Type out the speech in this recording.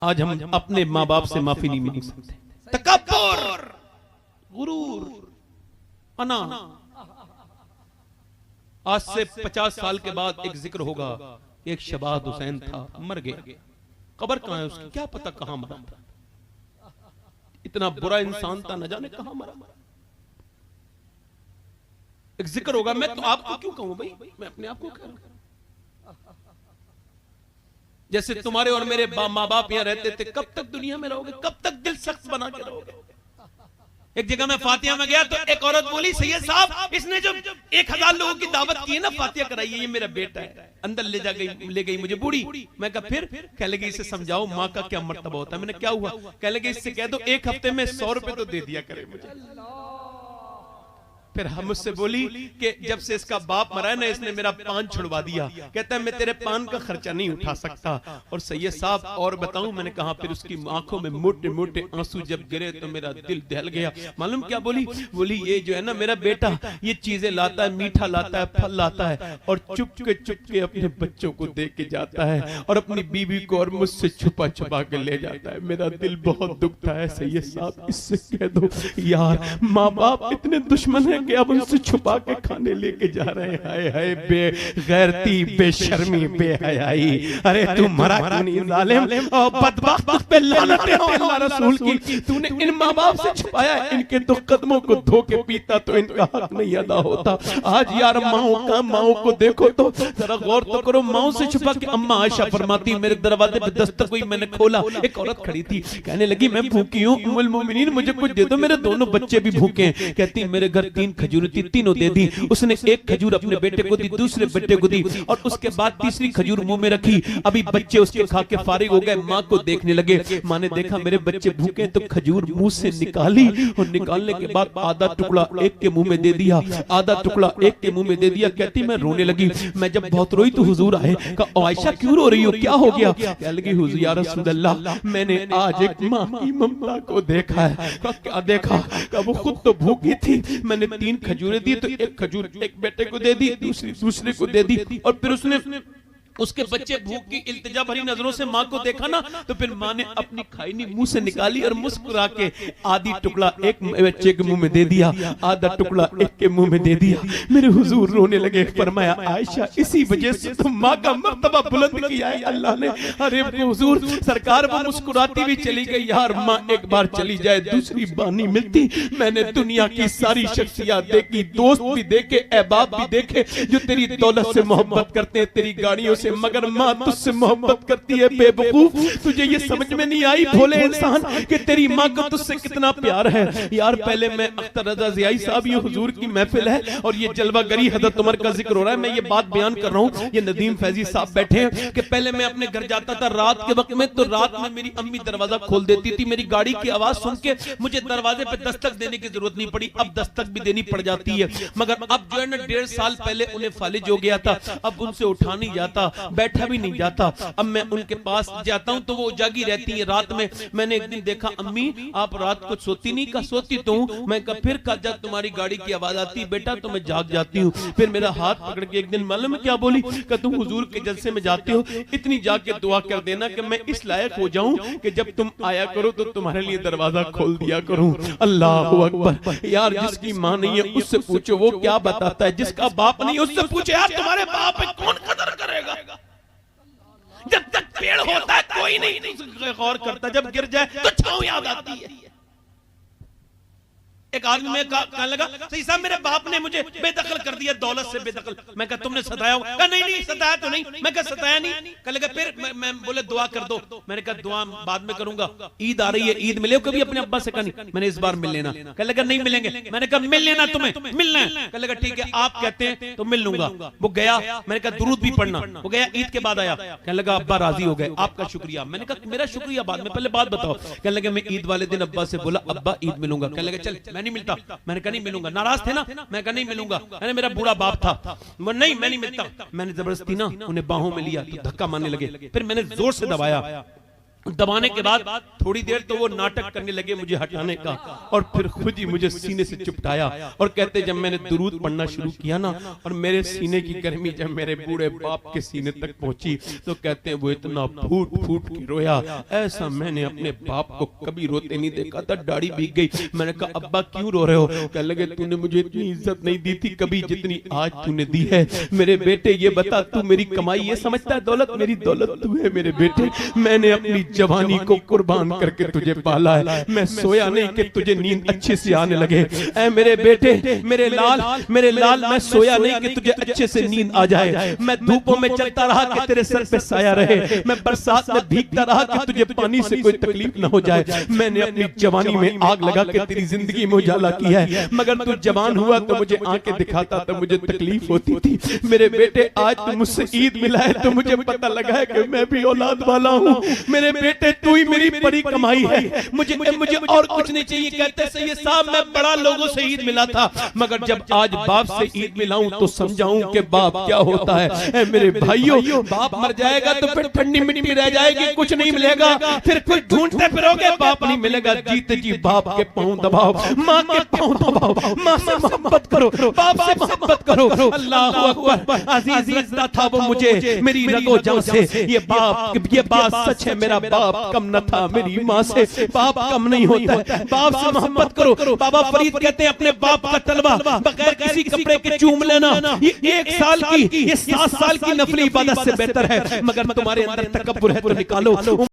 आज हम अपने माँ बाप से माफी नहीं मांग सकते। तकब्बुर, गुरूर, अना। आज से 50 साल के बाद एक जिक्र होगा, एक शबाद हुसैन था, मर गया, कब्र कहां है उसकी, क्या पता कहां मरा था, इतना बुरा इंसान था, न जाने कहां मरा। एक जिक्र होगा, मैं तो आपको क्यों कहूं भाई, मैं अपने आप को कह रहा हूं। जैसे तुम्हारे और मेरे माँ बाप यहाँ रहते थे, कब तक दुनिया में रहोगे, कब तक दिल सख्त बना के रहोगे। एक जगह मैं फातिया में गया तो एक औरत बोली, सैयद साहब इसने जो 1000 लोगों की दावत की है ना, फातिया कराई है, ये मेरा बेटा है। अंदर ले गई मुझे बूढ़ी। मैं कहा फिर? कह लगी इसे समझाओ माँ का क्या मर्तबा होता है। मैंने क्या हुआ? कह लगी इससे कह दो 1 हफ्ते में 100 रुपए तो दे दिया करे मुझे। फिर हम मुझसे बोली कि जब से इसका बाप मरा है ना, इसने मेरा पान छुड़वा दिया। कहता है मैं तेरे पान का खर्चा नहीं उठा सकता। और सैयद साहब और बताऊं, मैंने कहा फिर उसकी आंखों में मोटे मोटे आंसू जब गिरे तो मेरा दिल दहल गया। मालूम क्या बोली? बोली ये जो है ना मेरा बेटा, ये चीजें लाता है, मीठा लाता है, फल लाता है, और चुप के अपने बच्चों को दे के जाता है, और अपनी बीवी को और मुझसे छुपा छुपा के ले जाता है। मेरा दिल बहुत दुखता है सैयद साहब, इससे कह दो यार माँ बाप इतने दुश्मन है कि अब उनसे छुपा के खाने लेके जा रहे हैं। हाय हाय बेगैरती, बेशर्मी, बेहयाई। अरे तू मरा क्यों नहीं जालिम और बदबख्त पे लानत हो अल्लाह रसूल की। तूने इन माँ बाप से छुपाया, इनके तो कदमों को धो के पीता तो इनका हक नहीं अदा होता। आज यार माओ को देखो तो जरा गौर तो करो, माओ से छुपा के। अम्मा आयशा फरमाती मेरे दरवाजे पे दस्तक हुई, मैंने खोला, एक औरत खड़ी थी, कहने लगी मैं भूखी हूँ उम्मुल मोमिनीन, मुझे कुछ दे दो, मेरे दोनों बच्चे भी भूखे हैं। कहती मेरे घर 3 खजूर थी, तीनों दे दी। उसने एक खजूर अपने बेटे को दी, दूसरे बेटे को दी, और उसके बाद तीसरी खजूर मुंह में रखी। अभी बच्चे उसके खा के फारिग हो गए, माँ को देखने लगे। माँ ने देखा मेरे बच्चे भूखे तो खजूर मुंह से निकाली, और निकालने के बाद आधा टुकड़ा एक के मुंह में दे दिया, आधा टुकड़ा एक के मुंह में दे दिया। कहती मैं रोने लगी। मैं जब बहुत रोई तो हुजूर आए, कहा आयशा क्यों रो रही हो, क्या हो गया? कह लगी हुजूर या रसूल अल्लाह, मैंने आज एक माँ की ममता को देखा है। क्या देखा? कहा वो खुद तो भूखी थी, मैंने 3 खजूरें दी तो एक खजूर एक बेटे को दे दी, दूसरे को दे दी, और फिर उसने उसके बच्चे भूख की इल्तिजा भरी नजरों से माँ को देखा ना, तो फिर माँ ने अपनी खाईनी मुंह से निकाली और मुस्कुरा के आधी टुकड़ा एक बच्चे के मुंह में दे दिया, आधा टुकड़ा एक के मुंह में दे दिया। मेरे हुजूर रोने लगे। फरमाया आयशा इसी वजह से तो माँ का मर्तबा बुलंद किया है अल्लाह ने। अरे हुजूर सरकार वो मुस्कुराती भी चली गई। यार माँ एक बार चली जाए दूसरी बार नहीं मिलती। मैंने दुनिया की सारी शख्सियत देखी, दोस्त भी देखे, अहबाब भी देखे, जो तेरी दौलत से मोहब्बत करते हैं, तेरी गाड़ियों से, मगर माँ तुझसे मोहब्बत करती है। बेवकूफ, तुझे ये समझ में नहीं आई भोले इंसान कि तेरी माँ को तुझसे कितना प्यार है। यार पहले मैं अख्तर रजा ज़ियाई साहब, ये हुजूर की महफिल है और ये जलवागरी हज़रत उमर का जिक्र हो रहा है। मैं ये बात बयान कर रहा हूँ, ये नदीम फैजी साहब बैठे हैं कि पहले मैं अपने घर जाता था रात के वक्त में, तो रात में मेरी अम्मी दरवाजा खोल देती थी। मेरी गाड़ी की आवाज सुन के मुझे दरवाजे पे दस्तक देने की जरूरत नहीं पड़ी। अब दस्तक भी देनी पड़ जाती है, मगर अब जो है ना 1.5 साल पहले उन्हें फालिज हो गया था, अब उनसे उठा नहीं जाता, बैठा भी नहीं जाता। अब मैं उनके पास जाता हूं तो वो जागी रहती है रात में। मैंने एक दिन देखा अम्मी आप रात को सोती नहीं? का सोती तो हूं। मैं कहा फिर का जब तुम्हारी गाड़ी की आवाज आती है बेटा तो मैं जाग जाती हूँ। फिर मेरा हाथ पकड़ के एक दिन मालूम है क्या बोली? कि तुम हुजूर के जलसे में जाते हो, इतनी जाके दुआ कर देना कि मैं इस लायक हो जाऊं कि जब तुम आया करो तो तुम्हारे लिए दरवाजा खोल दिया करूं। अल्लाह अकबर। यार जिसकी मां नहीं है उससे पूछो वो क्या बताता है, जिसका बाप नहीं है उससे पूछो यार तुम्हारे बाप पे कौन कदर करेगा। जब तक पेड़ होता है कोई नहीं गौर करता, जब गिर जाए तो छांव याद आती है। एक आदमी में कहने लगा सही साहब मेरे बाप ने मुझे बेदखल कर दिया, दौलत से बेदखल। मैं कहा तुमने सताया हो? कहा नहीं सताया तो नहीं। मैं कहा सताया नहीं। कहा लगा फिर मैं बोले दुआ कर दो। मैंने कहा दुआ बाद में करूंगा, ईद आ रही है, ईद मिले कभी अपने अब्बा से? कहा नहीं। मैंने इस बार मिल लेना। कहा लगा नहीं मिलेंगे। मैंने कहा मिल लेना, तुम्हें मिलना है। कहा लगा ठीक है आप कहते हैं तो मिल लूंगा। वो गया, मैंने कहा दुरूद भी पढ़ना। वो गया, ईद के बाद आया, कहने लगा अब्बा राजी हो गए, आपका शुक्रिया। मैंने कहा मेरा शुक्रिया बाद में, पहले बात बताओ। कहने लगे मैं ईद वाले दिन अब्बा से बोला अब्बा ईद मिलूंगा। कहने लगे चल मैं नहीं मिलता। मैंने कहा नहीं मिलूंगा। नाराज थे ना? मैं कहा नहीं मिलूंगा, मैंने मेरा बूढ़ा बाप था, नहीं मैं नहीं मिलता। मैंने जबरदस्ती ना उन्हें बाहों में लिया तो धक्का मारने लगे, फिर मैंने जोर से दबाया, दबाने के बाद थोड़ी देर तो वो नाटक करने लगे मुझे हटाने का, और फिर खुद ही मुझे सीने से चिपटाया और कहते जब मैंने दुरूद पढ़ना शुरू किया ना, और मेरे सीने की गर्मी जब मेरे बूढ़े बाप के सीने तक पहुंची, तो कहते हैं वो इतना फूट फूट के रोया, ऐसा मैंने अपने बाप को कभी रोते नहीं देखा था। दाढ़ी भीग गई। मैंने कहा अब्बा क्यों रो रहे हो? कह लगे तूने मुझे इतनी इज्जत नहीं दी थी कभी जितनी आज तूने दी है। मेरे बेटे ये बता, तू मेरी कमाई ये समझता है दौलत? मेरी दौलत तू है मेरे बेटे। मैंने अपनी जवानी को कुर्बान करके तुझे पाला है। मैं सोया नहीं कि तुझे नींद अच्छे से आने लगे। ऐ मेरे बेटे, मेरे लाल, मैं सोया नहीं कि तुझे अच्छे से नींद आ जाए। मैं धूपों में चलता रहा कि तेरे सर पे साया रहे। मैं बरसात में भीगता रहा कि तुझे पानी से कोई तकलीफ न हो जाए। मैंने अपनी जवानी में आग लगा के तेरी जिंदगी में उजाला किया है, मगर तू जवान हुआ तो मुझे आंखें दिखाता तो मुझे तकलीफ होती थी। मेरे बेटे आज तू मुझसे ईद मिला है तो मुझे पता लगा है कि मैं भी औलाद वाला हूँ। मेरे बेटे तू ही मेरी बड़ी कमाई है, मुझे और कुछ नहीं चाहिए। कहते सैयद साहब मैं बड़ा लोगों से ईद मिला था, मगर जब आज बाप से ईद मिलाऊं तो समझाऊं कि बाप क्या होता है। मेरे भाइयों, बाप मर जाएगा तो फिर ठंडी मिट्टी रह जाएगी, कुछ नहीं मिलेगा। फिर कुछ ढूंढते फिरोगे, बाप नहीं मिलेगा। जीते जी बाप के पांव दबाओ, माँ के पांव दबाओ, माँ से मोहब्बत करो, बाप से मोहब्बत करो। अल्लाह अकबर। अजीज लगता था वो मुझे मेरी रगो जान से। ये बात सच है, मेरा बाप कम न था मेरी माँ से। बाप कम नहीं होता है, बाप से मोहब्बत करो। बाबा फरीद कहते हैं अपने बाप का तलवा बगैर किसी कपड़े के चूम लेना ये 1 साल की, ये 7 साल की नफली इबादत से बेहतर है। मगर तुम्हारे अंदर तकब्बुर है तो निकालो।